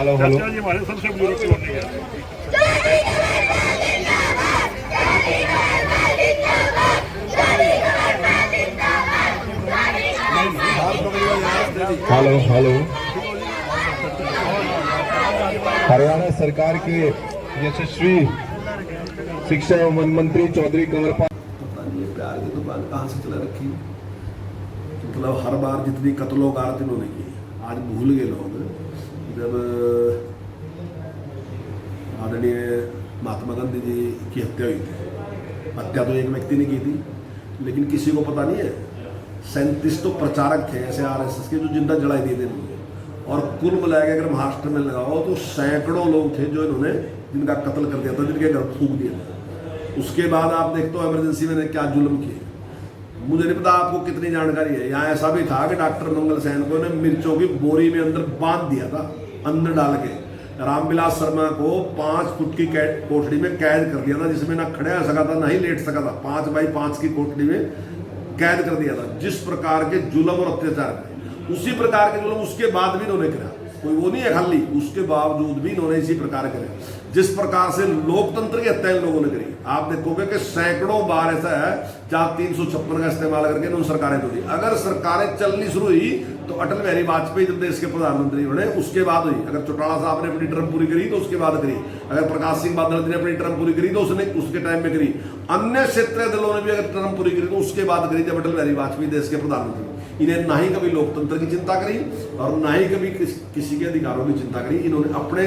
Hello hello चाचा जी हमारे सबसे बुजुर्ग कौन है? हेलो हेलो हरियाणा सरकार के यशस्वी शिक्षा एवं मंत्री चौधरी कंवरपाल। पता नहीं ये प्यार की दुकान कहाँ से चला रखी है। मतलब हर बार जितनी कत्लो गारत इन्होंने की, आज भूल गए लोग। जब आदरणीय महात्मा गांधी जी की हत्या हुई थी, हत्या तो एक व्यक्ति ने की थी, लेकिन किसी को पता नहीं है 37 तो प्रचारक थे ऐसे आरएसएस के जो जिंदा जलाई दिए थे इन्होंने। और कुल मिला के अगर महाराष्ट्र में लगाओ तो सैकड़ों लोग थे जो इन्होंने जिनका कत्ल कर दिया था, जिनके घर फूंक दिए थे। उसके बाद आप देखते हो इमरजेंसी में क्या जुल्म किए। मुझे नहीं पता आपको कितनी जानकारी है। यहाँ ऐसा भी था कि डॉक्टर मंगल सैन को ने मिर्चों की बोरी में अंदर बांध दिया था, अंदर डाल के। रामविलास शर्मा को 5 फुट की कोठड़ी में कैद कर दिया था, जिसमें ना खड़ा हो सका था ना ही लेट सका था। 5 बाई 5 की कोठड़ी में कैद कर दिया था। जिस प्रकार के जुल्म और अत्याचार करे, उसी प्रकार के जुल्म उसके बाद भी इन्होंने करा। कोई वो नहीं है खाली, उसके बावजूद भी इन्होंने इसी प्रकार करे। जिस प्रकार से लोकतंत्र की हत्या इन लोगों ने करी, आप देखोगे कि सैकड़ों बार ऐसा है जहां 356 का इस्तेमाल करके इन्होंने सरकारें तोड़ी। अगर सरकारें चलनी शुरू हुई तो अटल बिहारी वाजपेयी जब देश के प्रधानमंत्री बने उसके बाद हुई। अगर चौटाला साहब ने अपनी टर्म पूरी करी तो उसके बाद करी। अगर प्रकाश सिंह बादल ने अपनी टर्म पूरी करी तो उसने उसके टाइम में करी। अन्य क्षेत्रीय दलों ने भी अगर टर्म पूरी करी तो उसके बाद करी, जब अटल बिहारी वाजपेयी देश के प्रधानमंत्री। इन्हें ना ही कभी लोकतंत्र की चिंता करी और ना ही कभी किसी के अधिकारों की चिंता करी। इन्होंने अपने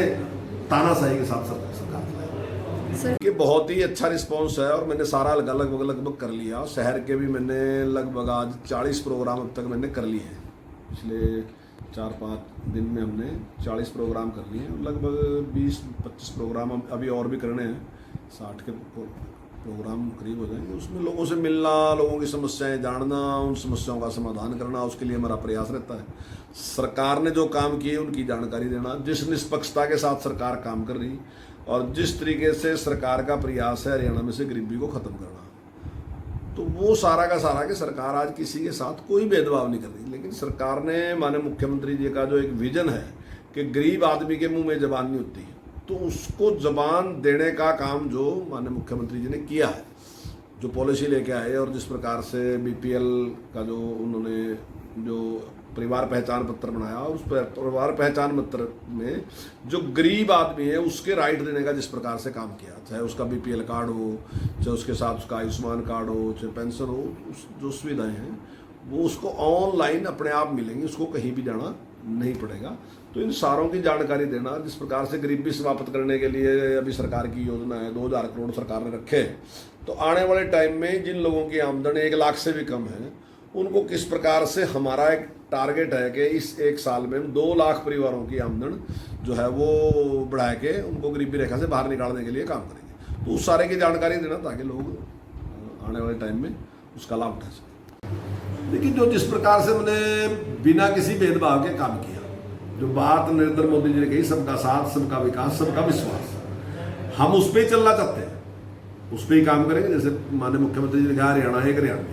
तानाशाही के साथ सरकार चलाई। कि बहुत ही अच्छा रिस्पांस है और मैंने सारा लगभग कर लिया। शहर के भी मैंने लगभग आज 40 प्रोग्राम अब तक मैंने कर लिए हैं। पिछले 4-5 दिन में हमने 40 प्रोग्राम कर लिए हैं। लगभग 20-25 प्रोग्राम अभी और भी करने हैं। 60 के प्रोग्राम करीब हो जाएंगे। उसमें लोगों से मिलना, लोगों की समस्याएं जानना, उन समस्याओं का समाधान करना, उसके लिए हमारा प्रयास रहता है। सरकार ने जो काम किए उनकी जानकारी देना, जिस निष्पक्षता के साथ सरकार काम कर रही और जिस तरीके से सरकार का प्रयास है हरियाणा में से गरीबी को ख़त्म करना, तो वो सारा का सारा कि सरकार आज किसी के साथ कोई भेदभाव नहीं कर रही। लेकिन सरकार ने, माननीय मुख्यमंत्री जी का जो एक विजन है कि गरीब आदमी के मुंह में जबान नहीं होती, तो उसको जबान देने का काम जो माननीय मुख्यमंत्री जी ने किया है, जो पॉलिसी लेके आए और जिस प्रकार से बीपीएल का जो उन्होंने जो परिवार पहचान पत्र बनाया, और उस परिवार पहचान पत्र में जो गरीब आदमी है उसके राइट देने का जिस प्रकार से काम किया, चाहे उसका बीपीएल कार्ड हो, चाहे उसके साथ उसका आयुष्मान कार्ड हो, चाहे पेंशन हो, जो सुविधाएं हैं वो उसको ऑनलाइन अपने आप मिलेंगी, उसको कहीं भी जाना नहीं पड़ेगा। तो इन सारों की जानकारी देना, जिस प्रकार से गरीबी समाप्त करने के लिए अभी सरकार की योजना है, 2000 करोड़ सरकार ने रखे। तो आने वाले टाइम में जिन लोगों की आमदनी 1 लाख से भी कम है, उनको किस प्रकार से, हमारा एक टारगेट है कि इस 1 साल में 2 लाख परिवारों की आमदन जो है वो बढ़ा के उनको गरीबी रेखा से बाहर निकालने के लिए काम करेंगे। तो उस सारे की जानकारी देना ताकि लोग आने वाले टाइम में उसका लाभ उठा सकें। लेकिन जो जिस प्रकार से मैंने बिना किसी भेदभाव के काम किया, जो बात नरेंद्र मोदी जी ने कही, सबका साथ, सबका विकास, सबका विश्वास, हम उस पर ही चलना चाहते हैं, उस पर ही काम करेंगे। जैसे माननीय मुख्यमंत्री जी ने कहा हरियाणा एक हरियाणा,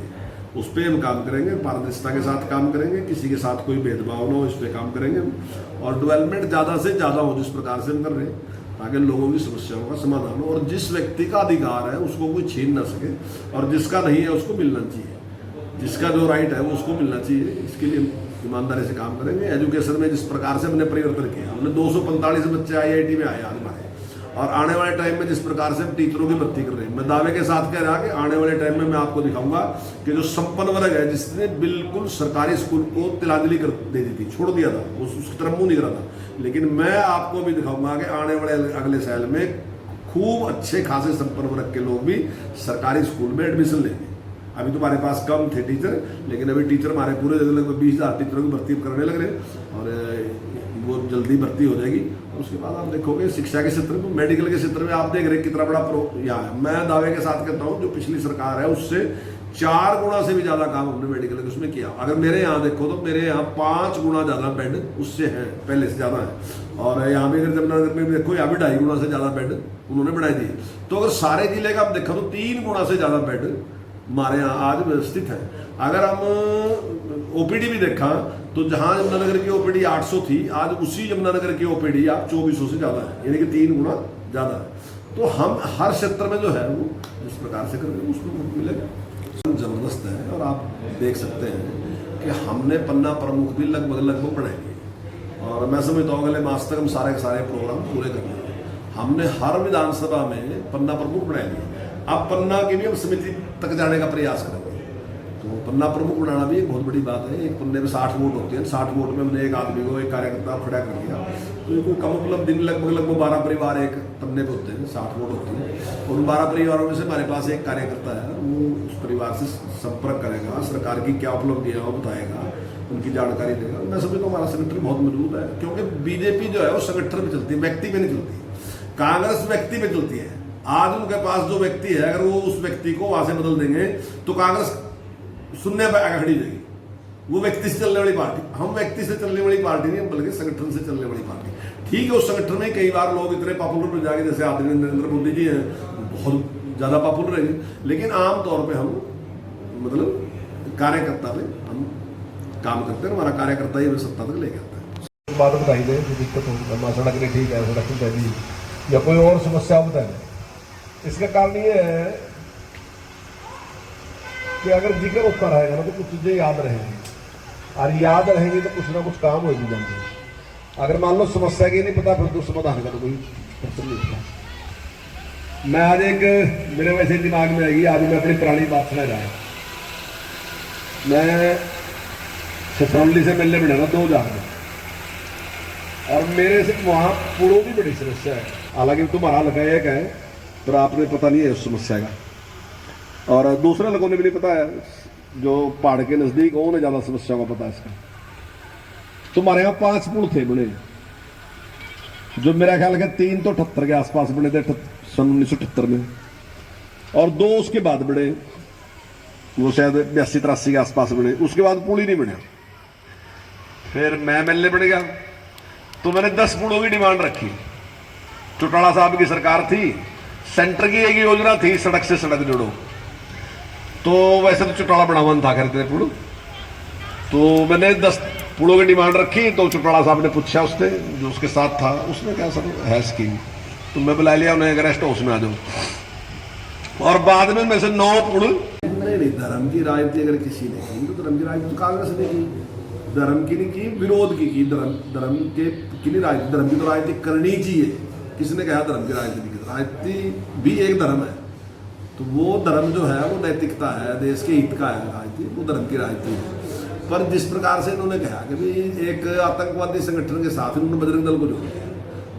उस पर हम काम करेंगे, पारदर्शिता के साथ काम करेंगे, किसी के साथ कोई भेदभाव ना हो, इस पर काम करेंगे और डेवलपमेंट ज़्यादा से ज़्यादा हो जिस प्रकार से हम कर रहे हैं, ताकि लोगों की समस्याओं का समाधान हो और जिस व्यक्ति का अधिकार है उसको कोई छीन ना सके और जिसका नहीं है उसको मिलना चाहिए, जिसका जो राइट है वो उसको मिलना चाहिए। इसके लिए ईमानदारी से काम करेंगे। एजुकेशन में जिस प्रकार से हमने परिवर्तन किया, हमने 245 बच्चे IIT में आए आज हमारे, और आने वाले टाइम में जिस प्रकार से हम टीचरों की भर्ती कर रहे हैं, मैं दावे के साथ कह रहा कि आने वाले टाइम में मैं आपको दिखाऊंगा कि जो संपन्न वर्ग है, जिसने बिल्कुल सरकारी स्कूल को तिलांजलि कर दे दी थी, छोड़ दिया था, उसकी तरफ मुंह नहीं करा था, लेकिन मैं आपको भी दिखाऊंगा कि आने वाले अगले साल में खूब अच्छे खासे संपन्न वर्ग के लोग भी सरकारी स्कूल में एडमिशन लेंगे। अभी तुम्हारे पास कम थे टीचर, लेकिन अभी टीचर हमारे पूरे लगभग 20,000 टीचरों की भर्ती करने लग रहे हैं और वो जल्दी भर्ती हो जाएगी। और उसके बाद आप देखोगे शिक्षा के क्षेत्र में, मेडिकल के क्षेत्र में आप देख रहे हैं कितना बड़ा यहाँ है। मैं दावे के साथ कहता हूँ जो पिछली सरकार है उससे 4 गुना से भी ज़्यादा काम हमने मेडिकल के उसमें किया। अगर मेरे यहाँ देखो तो मेरे यहाँ 5 गुना ज़्यादा बेड उससे है, पहले से ज़्यादा है। और यहाँ भी अगर जमुनानगर में भी देखो, यहाँ भी 2.5 गुना से ज़्यादा बेड उन्होंने बढ़ाई दिए। तो अगर सारे जिले का आप देखो तो 3 गुना से ज़्यादा बेड हमारे यहाँ आज व्यवस्थित है। अगर हम ओपीडी भी देखा तो जहाँ यमुनानगर की ओपीडी 800 थी, आज उसी यमुनानगर की ओपीडी आप 2400 से ज़्यादा है, यानी कि 3 गुना ज़्यादा है। तो हम हर क्षेत्र में जो है वो जिस प्रकार से करेंगे उसको मिलेगा। ज़बरदस्त है और आप देख सकते हैं कि हमने पन्ना प्रमुख भी लगभग बनाएंगे और मैं समझता हूँ अगले मास तक हम सारे के सारे प्रोग्राम पूरे कर लेंगे। हमने हर विधानसभा में पन्ना प्रमुख बनाएंगे। अब पन्ना की भी हम समिति तक जाने का प्रयास करेंगे। तो पन्ना प्रमुख बनाना भी एक बहुत बड़ी बात है। एक पन्ने में 60 वोट होते हैं, 60 वोट में हमने एक आदमी को, एक कार्यकर्ता खड़ा कर दिया तो ये कोई कम उपलब्ध दिन लगभग 12 परिवार एक पन्ने पे होते हैं, 60 वोट होते हैं। उन 12 परिवारों में से हमारे पास एक कार्यकर्ता है, वो उस परिवार से संपर्क करेगा, सरकार की क्या उपलब्धि है वो बताएगा, उनकी जानकारी देगा। मैं समझता हूँ हमारा संगठन बहुत मजबूत है, क्योंकि बीजेपी जो है वो संगठन में चलती है, व्यक्ति में नहीं चलती। कांग्रेस व्यक्ति में चलती है। आज उनके पास जो व्यक्ति है अगर वो उस व्यक्ति को वहां से बदल देंगे तो कांग्रेस शून्य पे आगे खड़ी जाएगी। वो व्यक्ति से चलने वाली पार्टी, हम व्यक्ति से चलने वाली पार्टी नहीं, बल्कि संगठन से चलने वाली पार्टी। ठीक है, उस संगठन में कई बार लोग इतने पॉपुलर हो जाएंगे, जैसे आदरणीय नरेंद्र मोदी जी हैं, बहुत ज्यादा पॉपुलर रहेंगे, लेकिन आमतौर पर हम मतलब कार्यकर्ता में हम काम करते हैं। हमारा कार्यकर्ता ही हमें सत्ता तक लेके आता है। बात बताई दे, जो दिक्कत हो, सड़क नहीं ठीक है, सड़क नहीं चाहिए या कोई और समस्या बताए। इसका कारण ये है कि अगर जिक्र होता रहेगा ना तो कुछ चीज़ें याद रहेंगी, और याद रहेंगी तो कुछ ना कुछ काम हो भी जाएंगे। अगर मान लो समस्या की नहीं पता, फिर तो समाधान का तो कोई प्रश्न नहीं होता। मैं आज एक मेरे वैसे दिमाग में आएगी, आज मैं अपनी पुरानी बात सुना रहा है। मैं ससौली से मिलने बना 2000 में, और मेरे से वहाँ पुलों की बड़ी समस्या है। हालांकि तुम्हारा लगा एक है, पर आपने पता नहीं है उस समस्या का, और दूसरे लोगों ने भी नहीं पता है, जो पहाड़ के नजदीक हो उन्हें ज्यादा समस्या का पता है इसका। तुम्हारे यहाँ 5 पुल थे बने, जो मेरा ख्याल है 3 तो 78 के आसपास बने थे, सन 1978 में, और 2 उसके बाद बने, वो शायद 82-83 के आसपास बने। उसके बाद पुल ही नहीं बने। फिर मैं मिलने पड़ गया तो मैंने 10 पुलों की डिमांड रखी। चौटाला साहब की सरकार थी, सेंटर की एक योजना थी सड़क से सड़क जोड़ो, तो वैसे तो चौटाला बढ़ावन था करते पुल, तो मैंने 10 पुलों की डिमांड रखी। तो चौटाला साहब ने पूछा उससे, जो उसके साथ था, उसने कहा सर है स्कीम, तो मैं बुला लिया उन्हें, रेस्ट हाउस में आ जाओ। और बाद में मेरे से 9 पुल। नहीं, धर्म की राजनीति अगर किसी ने की तो धर्म की राजनीति कांग्रेस ने की, धर्म की नहीं की, विरोध की धर्म के की नहीं राजनीति। धर्म की तो राजनीति करनी चाहिए। किसने कहा धर्म की राजनीति की? राजनीति भी एक धर्म है, तो वो धर्म जो है वो नैतिकता है, देश के हित का है राजनीति, वो धर्म की राजनीति है। पर जिस प्रकार से इन्होंने कहा कि भाई एक आतंकवादी संगठन के साथ इन्होंने बजरंग दल को जोड़ दिया,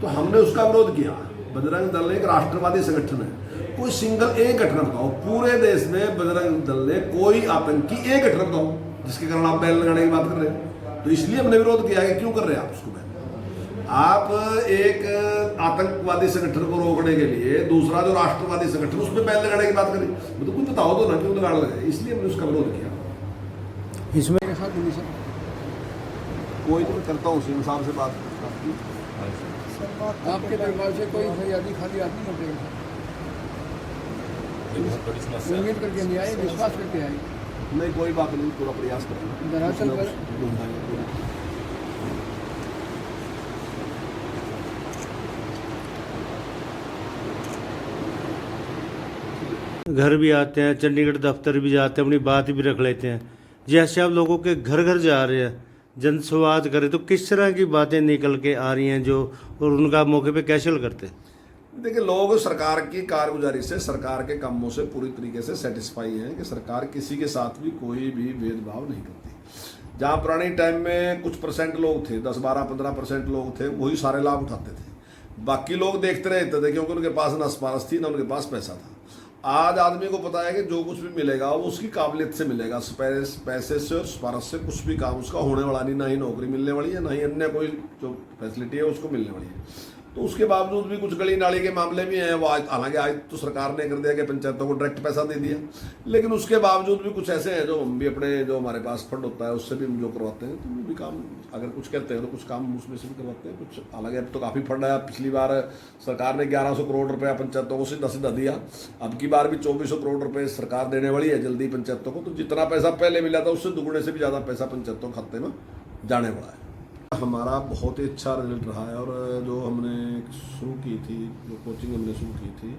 तो हमने उसका विरोध किया। बजरंग दल एक राष्ट्रवादी संगठन है। कोई सिंगल एक घटना बताओ पूरे देश में बजरंग दल ने कोई आतंकी एक घटना बताओ जिसके कारण आप बैन लगाने की बात कर रहे हैं। तो इसलिए हमने विरोध किया है। क्यों कर रहे हैं आप उसको बैन? आप एक आतंकवादी संगठन को रोकने के लिए दूसरा जो राष्ट्रवादी संगठन उसमें बैन लगाने की बात करें, तो कुछ बताओ तो ना क्यों लगाने लगे। इसलिए हमने उसका विरोध किया। इसमें कोई तो मैं करता हूँ उसी हिसाब से बात। आपके परिवार से कोई फरियादी खाली आदमी नहीं होते, उम्मीद करके नहीं आए, विश्वास करके आए। नहीं, कोई बात नहीं, पूरा प्रयास करेंगे। दरअसल घर भी आते हैं, चंडीगढ़ दफ्तर भी जाते हैं, अपनी बात भी रख लेते हैं। जैसे आप लोगों के घर घर जा रहे हैं, जनसंवाद करें, तो किस तरह की बातें निकल के आ रही हैं जो, और उनका मौके पे कैसे करते हैं? देखिए, लोग सरकार की कारगुजारी से, सरकार के कामों से पूरी तरीके से सेटिस्फाई हैं कि सरकार किसी के साथ भी कोई भी भेदभाव नहीं करती। जहाँ पुराने टाइम में कुछ % लोग थे, 10, 12, 15% लोग थे, वही सारे लाभ उठाते थे। बाकी लोग देखते रहते थे, क्योंकि उनके पास ना स्पारस थी ना उनके पास पैसा था। आज आदमी को पता है कि जो कुछ भी मिलेगा वो उसकी काबिलियत से मिलेगा, पैसे से और स्पारस से कुछ भी काम उसका होने वाला नहीं, ना ही नौकरी मिलने वाली है, ना ही अन्य कोई जो फैसिलिटी है उसको मिलने वाली है। तो उसके बावजूद भी कुछ गली नाली के मामले भी हैं। वो आज हालांकि आज तो सरकार ने कर दिया कि पंचायतों को डायरेक्ट पैसा दे दिया, लेकिन उसके बावजूद भी कुछ ऐसे हैं जो हम भी अपने जो हमारे पास फंड होता है उससे भी हम जो करवाते हैं, तो वो भी काम अगर कुछ करते हैं तो कुछ काम उसमें से भी करवाते हैं कुछ। हालांकि अब तो काफ़ी फंड है। पिछली बार सरकार ने 1100 करोड़ रुपया पंचायतों को सीधा सीधा दिया, अब की बार भी 2400 करोड़ रुपये सरकार देने वाली है जल्दी पंचायतों को। तो जितना पैसा पहले मिला था उससे दुगने से भी ज़्यादा पैसा पंचायतों के खाते में जाने वाला है। हमारा बहुत ही अच्छा रिजल्ट रहा है। और जो हमने शुरू की थी, जो कोचिंग हमने शुरू की थी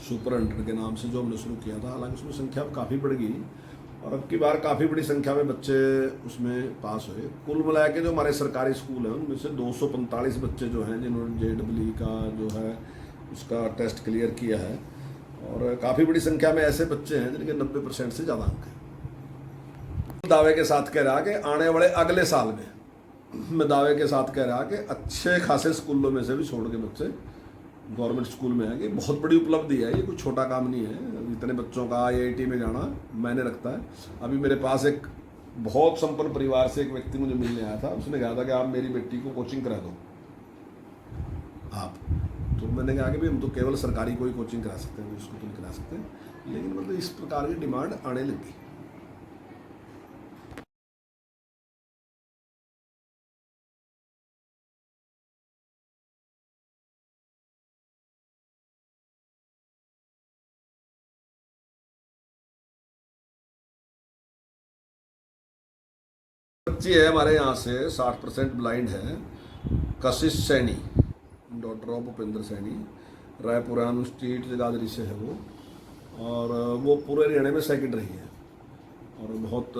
सुपर 100 के नाम से जो हमने शुरू किया था, हालांकि उसमें संख्या काफ़ी बढ़ गई और अब की बार काफ़ी बड़ी संख्या में बच्चे उसमें पास हुए। कुल मिला के जो हमारे सरकारी स्कूल हैं उनमें से 245 बच्चे जो हैं जिन्होंने JEE का जो है उसका टेस्ट क्लियर किया है, और काफ़ी बड़ी संख्या में ऐसे बच्चे हैं जिनके 90% से ज़्यादा अंक हैं। दावे के साथ कह रहा कि आने वाले अगले साल में मैं दावे के साथ कह रहा कि अच्छे खासे स्कूलों में से भी छोड़ के बच्चे गवर्नमेंट स्कूल में आएंगे। बहुत बड़ी उपलब्धि है, ये कोई छोटा काम नहीं है। इतने बच्चों का IIT में जाना मैंने रखता है। अभी मेरे पास एक बहुत संपन्न परिवार से एक व्यक्ति मुझे मिलने आया था, उसने कहा था कि आप मेरी बेटी को कोचिंग करा दो आप। तो मैंने कहा कि भाई हम तो केवल सरकारी कोई कोचिंग करा सकते हैं, इसको तो नहीं करा सकते, लेकिन मतलब इस प्रकार की डिमांड आने लगी। बच्ची है हमारे यहाँ से 60% ब्लाइंड है, Kashish Saini, daughter of Bhupendra Saini, Raipuran street Jagadhri से है वो, और वो पूरे हरियाणा में सेकंड रही है और बहुत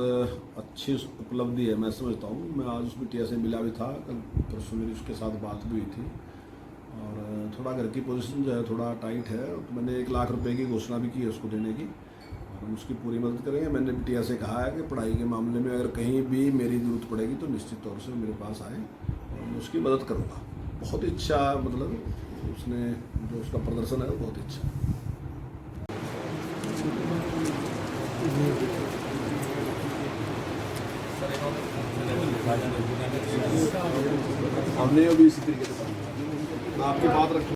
अच्छी उपलब्धि है मैं समझता हूँ। मैं आज उस बिटिया से मिला भी था, कल परसों मेरी उसके साथ बात भी हुई थी, और थोड़ा घर की पोजीशन जो है थोड़ा टाइट है, तो मैंने 1 लाख रुपए की घोषणा भी की है उसको देने की, हम उसकी पूरी मदद करेंगे। मैंने बिटिया से कहा है कि पढ़ाई के मामले में अगर कहीं भी मेरी ज़रूरत पड़ेगी तो निश्चित तौर से मेरे पास आए और मैं उसकी मदद करूँगा। बहुत ही अच्छा, मतलब उसने जो उसका प्रदर्शन है वो बहुत ही अच्छा। हमने अभी इसी तरीके से आपकी बात रखी।